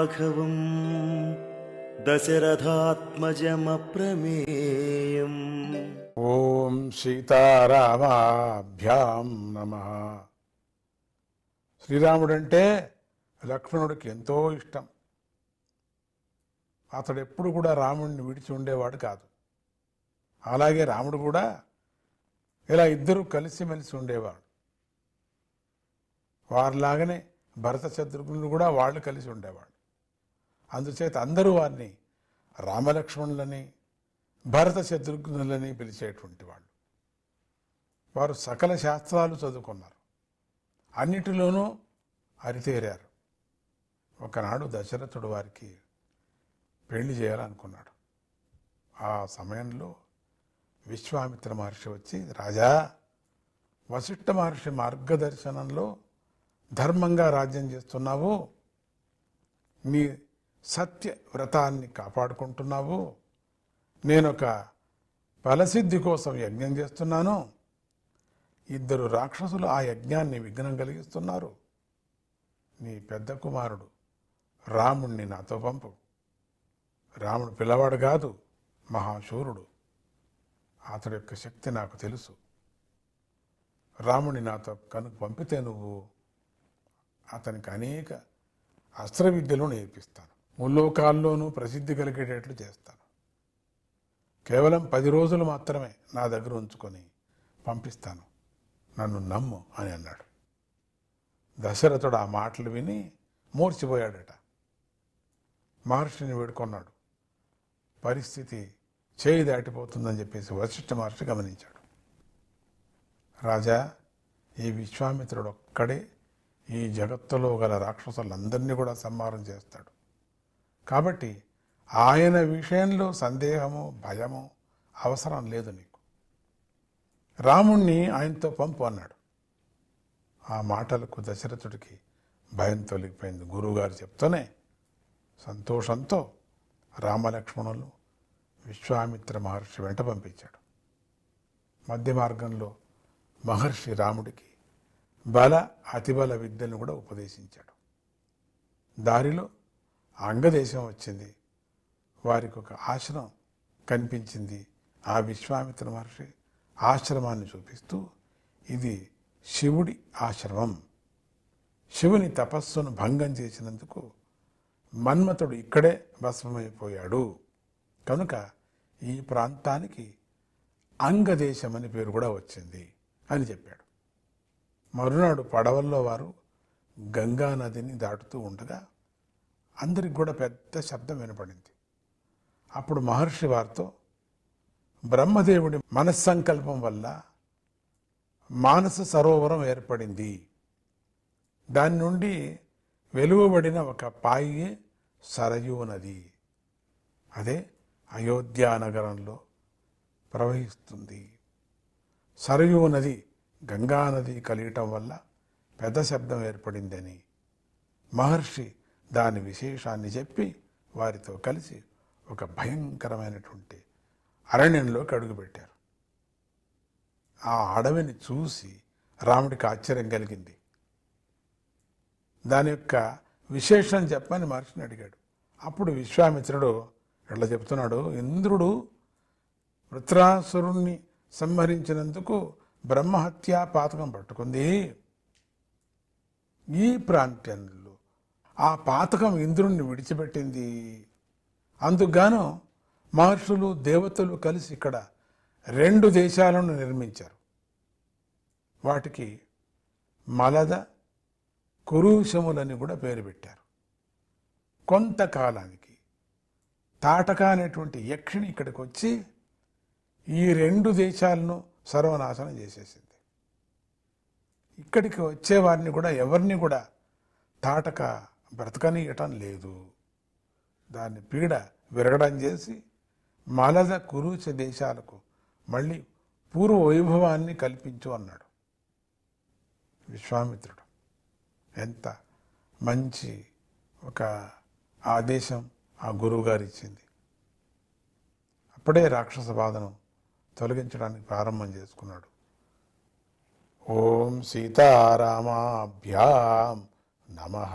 రాఘవం దశరథాత్మజమప్రమేయం. ఓం సీతారామాభ్యాం నమః. శ్రీరాముడంటే లక్ష్మణుడికి ఎంతో ఇష్టం. అతడు ఎప్పుడు కూడా రాముడిని విడిచి ఉండేవాడు కాదు. అలాగే రాముడు కూడా ఇలా ఇద్దరు కలిసిమెలిసి ఉండేవాడు. వారిలాగానే భరత శత్రుఘ్నులు కూడా వాళ్ళు కలిసి ఉండేవాడు. అందుచేత అందరూ వారిని రామలక్ష్మణులని భరత శత్రుఘ్నులని పిలిచేటువంటి వాళ్ళు. వారు సకల శాస్త్రాలు చదువుకున్నారు, అన్నిటిలోనూ అరితేరారు. ఒకనాడు దశరథుడు వారికి పెళ్లి చేయాలనుకున్నాడు. ఆ సమయంలో విశ్వామిత్ర మహర్షి వచ్చి, రాజా, వశిష్ఠ మహర్షి మార్గదర్శనంలో ధర్మంగా రాజ్యం చేస్తున్నావు, నీ సత్య వ్రతాన్ని కాపాడుకుంటున్నావు, నేనొక ఫలసిద్ధి కోసం యజ్ఞం చేస్తున్నాను, ఇద్దరు రాక్షసులు ఆ యజ్ఞాన్ని విఘ్నం కలిగిస్తున్నారు, నీ పెద్ద కుమారుడు రాముణ్ణి నాతో పంపు. రాముడు పిల్లవాడు కాదు, మహాశూరుడు. అతడి యొక్క శక్తి నాకు తెలుసు. రాముని నాతో కనుక పంపితే నువ్వు అతనికి అనేక అస్త్ర విద్యలు నేర్పిస్తాను, ముల్లోకాల్లోనూ ప్రసిద్ధి కలిగేటట్లు చేస్తాను. కేవలం 10 రోజులు మాత్రమే నా దగ్గర ఉంచుకొని పంపిస్తాను, నన్ను నమ్ము అని అన్నాడు. దశరథుడు ఆ మాటలు విని మూర్చిపోయాడట. మహర్షిని వేడుకొన్నాడు. పరిస్థితి చేయి దాటిపోతుందని చెప్పేసి వశిష్ఠ మహర్షి గమనించాడు. రాజా, ఈ విశ్వామిత్రుడు ఒక్కడే ఈ జగత్తులో గల రాక్షసులందరినీ కూడా సంహారం చేస్తాడు. కాబట్టి ఆయన విషయంలో సందేహము, భయము అవసరం లేదు నీకు. రాముణ్ణి ఆయనతో పంపు అన్నాడు. ఆ మాటలకు దశరథుడికి భయం తొలగిపోయింది. గురువుగారు చెప్తూనే సంతోషంతో రామలక్ష్మణులు విశ్వామిత్ర మహర్షి వెంట పంపించాడు. మధ్య మార్గంలో మహర్షి రాముడికి బల అతిబల విద్యను కూడా ఉపదేశించాడు. దారిలో అంగదేశం వచ్చింది. వారికి ఒక ఆశ్రమం కనిపించింది. ఆ విశ్వామిత్ర మహర్షి ఆశ్రమాన్ని చూపిస్తూ, ఇది శివుడి ఆశ్రమం, శివుని తపస్సును భంగం చేసినందుకు మన్మథుడు ఇక్కడే భస్మమైపోయాడు, కనుక ఈ ప్రాంతానికి అంగదేశం అని పేరు కూడా వచ్చింది అని చెప్పాడు. మరునాడు పడవల్లో వారు గంగా నదిని దాటుతూ ఉండగా అందరికి కూడా పెద్ద శబ్దం వినపడింది. అప్పుడు మహర్షి వారితో, బ్రహ్మదేవుడి మనస్సంకల్పం వల్ల మానస సరోవరం ఏర్పడింది, దాని నుండి వెలువబడిన ఒక పాయే సరయూ నది, అదే అయోధ్య నగరంలో ప్రవహిస్తుంది. సరయూ నది గంగానది కలియటం వల్ల పెద్ద శబ్దం ఏర్పడిందని మహర్షి దాని విశేషాన్ని చెప్పి వారితో కలిసి ఒక భయంకరమైనటువంటి అరణ్యంలోకి అడుగుపెట్టారు. ఆ అడవిని చూసి రాముడికి ఆశ్చర్యం కలిగింది. దాని యొక్క విశేషం చెప్పని మహర్షిని అడిగాడు. అప్పుడు విశ్వామిత్రుడు ఎట్లా చెప్తున్నాడు, ఇంద్రుడు వృత్రాసురుణ్ణి సంహరించినందుకు బ్రహ్మహత్యా పాతకం పట్టుకుంది. ఈ ప్రాంతంలో ఆ పాతకం ఇంద్రుణ్ణి విడిచిపెట్టింది. అందుకుగాను మహర్షులు, దేవతలు కలిసి ఇక్కడ 2 దేశాలను నిర్మించారు. వాటికి మలద, కురూషములని కూడా పేరు పెట్టారు. కొంతకాలానికి తాటక అనేటువంటి యక్షిణి ఇక్కడికి వచ్చి ఈ 2 దేశాలను సర్వనాశనం చేసేసింది. ఇక్కడికి వచ్చేవారిని కూడా ఎవరిని కూడా తాటక బ్రతకనీయటం లేదు. దాన్ని పీడ విరగడం చేసి మలద, కురూచ దేశాలకు మళ్ళీ పూర్వ వైభవాన్ని కల్పించు అన్నాడు విశ్వామిత్రుడు. ఎంత మంచి ఒక ఆదేశం ఆ గురువుగారు ఇచ్చింది. అప్పుడే రాక్షస బాధను తొలగించడానికి ప్రారంభం చేసుకున్నాడు. ఓం సీతారామాభ్యాం నమః.